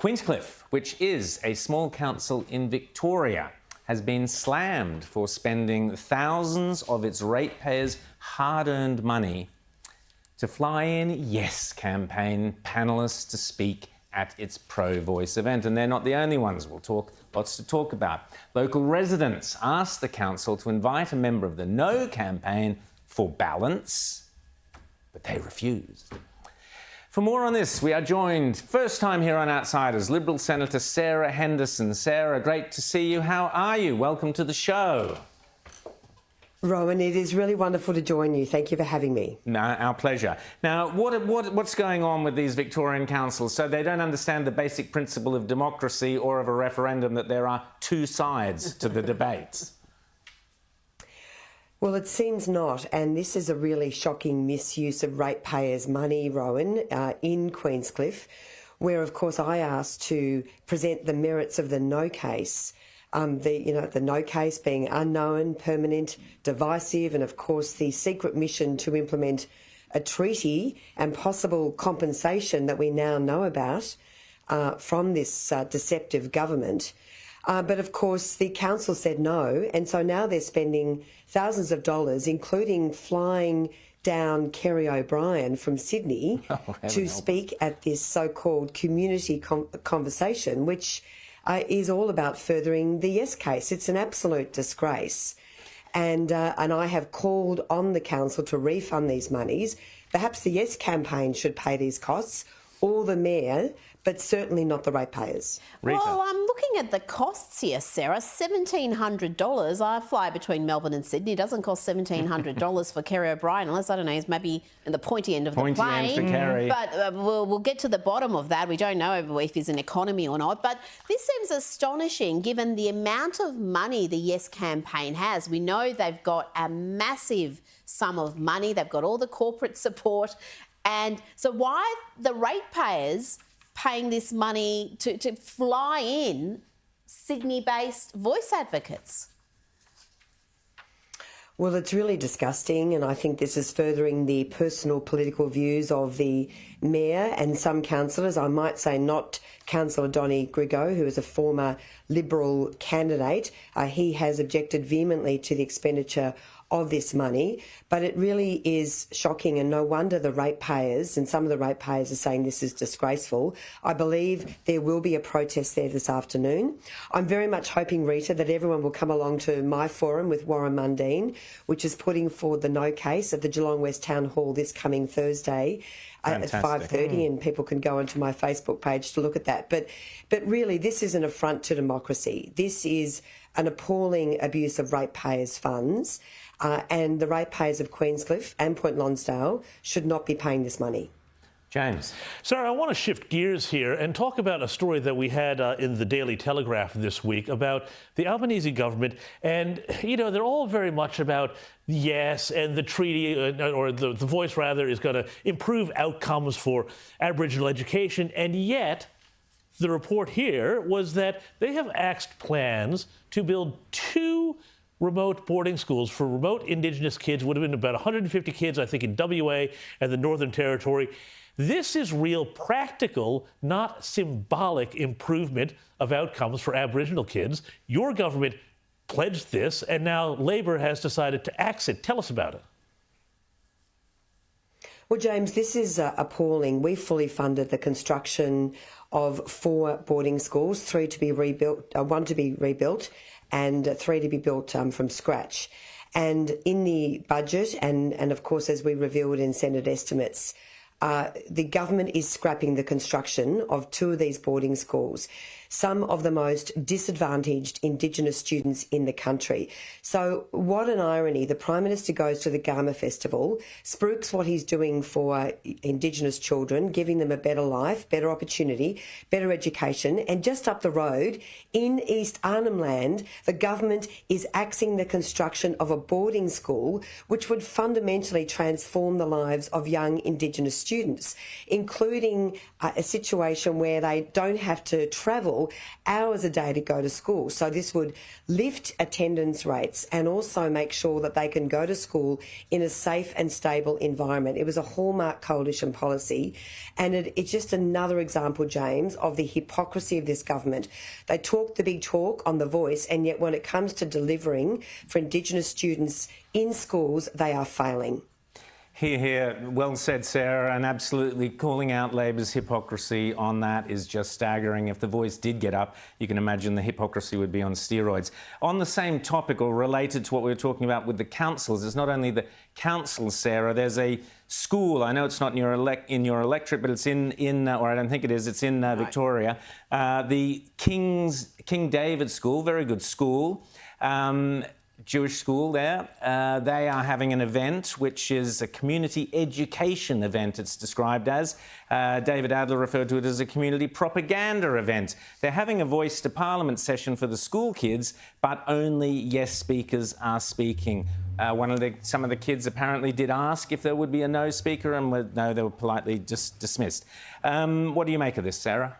Queenscliff, which is a small council in Victoria, has been slammed for spending thousands of its ratepayers' hard-earned money to fly in Yes campaign panellists to speak at its pro-voice event. And they're not the only ones. Lots to talk about. Local residents asked the council to invite a member of the No campaign for balance, but they refused. For more on this, we are joined, first time here on Outsiders, Liberal Senator Sarah Henderson. Sarah, great to see you. How are you? Welcome to the show. Rowan, it is really wonderful to join you. Thank you for having me. No, our pleasure. Now, what's going on with these Victorian councils? So they don't understand the basic principle of democracy or of a referendum, that there are two sides to the debate. Well, it seems not, and this is a really shocking misuse of ratepayers' money, Rowan, in Queenscliff, where, of course, I asked to present the merits of the No case. The No case being unknown, permanent, divisive, and of course the secret mission to implement a treaty and possible compensation that we now know about from this deceptive government. But of course the council said no, and so now they're spending thousands of dollars, including flying down Kerry O'Brien from Sydney to speak at this so-called community conversation, which is all about furthering the Yes case. It's an absolute disgrace. And I have called on the council to refund these monies. Perhaps the Yes campaign should pay these costs, or the mayor, but certainly not the ratepayers. Rita. Well, I'm looking at the costs here, Sarah. $1,700. I fly between Melbourne and Sydney. It doesn't cost $1,700 for Kerry O'Brien, unless, I don't know, he's maybe in the pointy end of the plane. Pointy end for Kerry. But we'll get to the bottom of that. We don't know if he's an economy or not. But this seems astonishing given the amount of money the Yes campaign has. We know they've got a massive sum of money. They've got all the corporate support. And so why the ratepayers paying this money to fly in Sydney-based voice advocates? Well, it's really disgusting, and I think this is furthering the personal political views of the mayor and some councillors. I might say not Councillor Donny Grigo, who is a former Liberal candidate. He has objected vehemently to the expenditure of this money, but it really is shocking, and no wonder the ratepayers, and some of the ratepayers are saying this is disgraceful. I believe there will be a protest there this afternoon. I'm very much hoping, Rita, that everyone will come along to my forum with Warren Mundine, which is putting forward the No case at the Geelong West Town Hall this coming Thursday at 5:30, and people can go onto my Facebook page to look at that. But really, this is an affront to democracy. This is an appalling abuse of ratepayers' funds. And the ratepayers of Queenscliff and Point Lonsdale should not be paying this money. James. Sarah, I want to shift gears here and talk about a story that we had in the Daily Telegraph this week about the Albanese government. And, you know, they're all very much about Yes, and the treaty, or the voice rather, is going to improve outcomes for Aboriginal education. And yet, the report here was that they have axed plans to build 2 remote boarding schools for remote Indigenous kids. Would have been about 150 kids, I think, in WA and the Northern Territory. This is real practical, not symbolic improvement of outcomes for Aboriginal kids. Your government pledged this, and now Labor has decided to axe it. Tell us about it. Well, James, this is appalling. We fully funded the construction of 4 boarding schools, 3 to be rebuilt, 1 to be rebuilt, and 3 to be built from scratch. And in the budget, and of course, as we revealed in Senate estimates, the government is scrapping the construction of 2 of these boarding schools, some of the most disadvantaged Indigenous students in the country. So what an irony. The Prime Minister goes to the Garma Festival, spooks what he's doing for Indigenous children, giving them a better life, better opportunity, better education, and just up the road in East Arnhem Land, the government is axing the construction of a boarding school which would fundamentally transform the lives of young Indigenous students, including a situation where they don't have to travel hours a day to go to school. So this would lift attendance rates and also make sure that they can go to school in a safe and stable environment. It was a hallmark coalition policy, and it's just another example, James, of the hypocrisy of this government. They talk the big talk on The Voice, and yet when it comes to delivering for Indigenous students in schools, they are failing. Hear, hear. Well said, Sarah, and absolutely calling out Labor's hypocrisy on that is just staggering. If The Voice did get up, you can imagine the hypocrisy would be on steroids. On the same topic, or related to what we were talking about with the councils, it's not only the councils, Sarah, there's a school, I know it's not in your electorate, but it's or I don't think it is, it's in Victoria, the King David School, very good school. Jewish school there. They are having an event which is a community education event, it's described as. David Adler referred to it as a community propaganda event. They're having a Voice to Parliament session for the school kids, but only yes speakers are speaking. Some of the kids apparently did ask if there would be a no speaker, and no, they were politely just dismissed. What do you make of this, Sarah?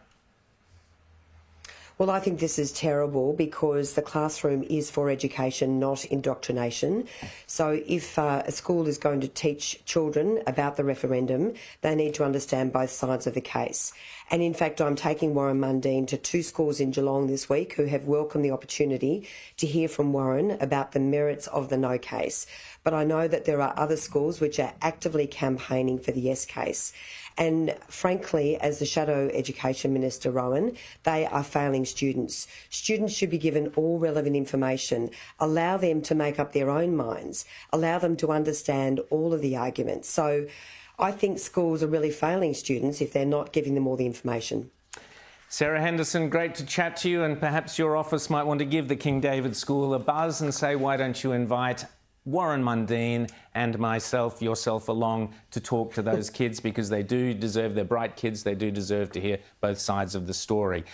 Well, I think this is terrible because the classroom is for education, not indoctrination. So if a school is going to teach children about the referendum, they need to understand both sides of the case. And in fact, I'm taking Warren Mundine to 2 schools in Geelong this week who have welcomed the opportunity to hear from Warren about the merits of the no case. But I know that there are other schools which are actively campaigning for the yes case. And frankly, as the Shadow Education Minister, Rowan, they are failing students. Students should be given all relevant information, allow them to make up their own minds, allow them to understand all of the arguments. So I think schools are really failing students if they're not giving them all the information. Sarah Henderson, great to chat to you, and perhaps your office might want to give the King David School a buzz and say, why don't you invite Warren Mundine and yourself along to talk to those kids, because they do deserve, they're bright kids, they do deserve to hear both sides of the story.